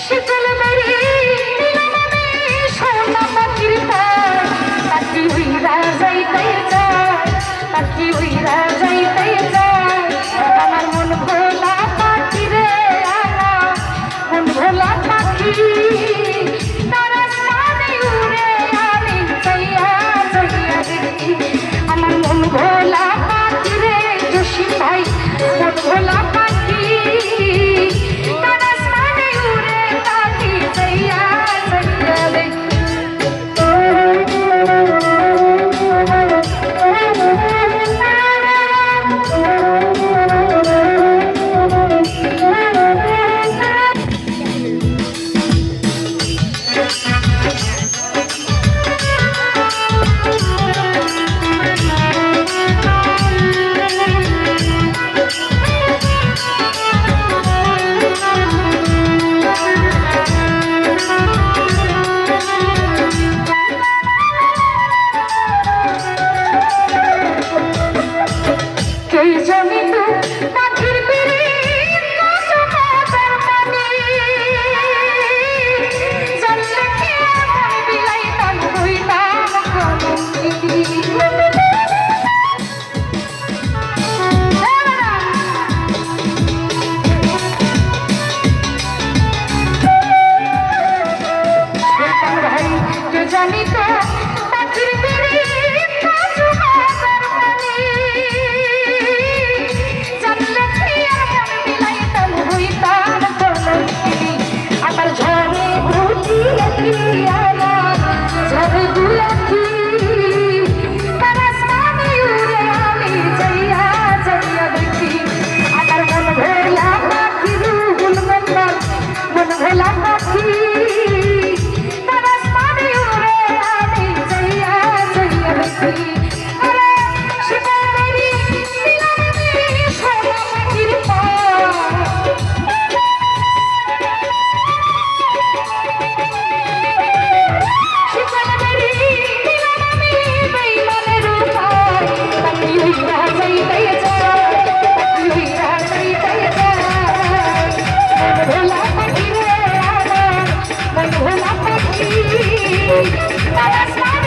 শীতল বেরি দিলাম আমি সোনা পাখির পায় পাখি উইরা যাইতে যায় পাখি উইরা যাইতে যায় আমার মন ভোলা পাখি রে আমার মন ভোলা পাখি তার আসমানে উড়ে আমি যাইয়া যাইয়া দেখি আমার মন ভোলা পাখি রে জসিম ভাই মন ভোলা পাখি তার আসমানে উড়ে আমি যাইয়া যাইয়া দেখি জানি তো পাখির বেরি তাজুমাদার পানি জানলে কি আর মন বিলাইতাম হইতাম কলঙ্কিনী আমার ঝড়ে উঠিয়াছি আমার ঝড়ে দুলাখি তার আসমানে উড়ে আমি যাইয়া যাইয়া দেখি আমার মন ভোলা পাখি রুহুল মেম্বার মন ভোলা পাখি That's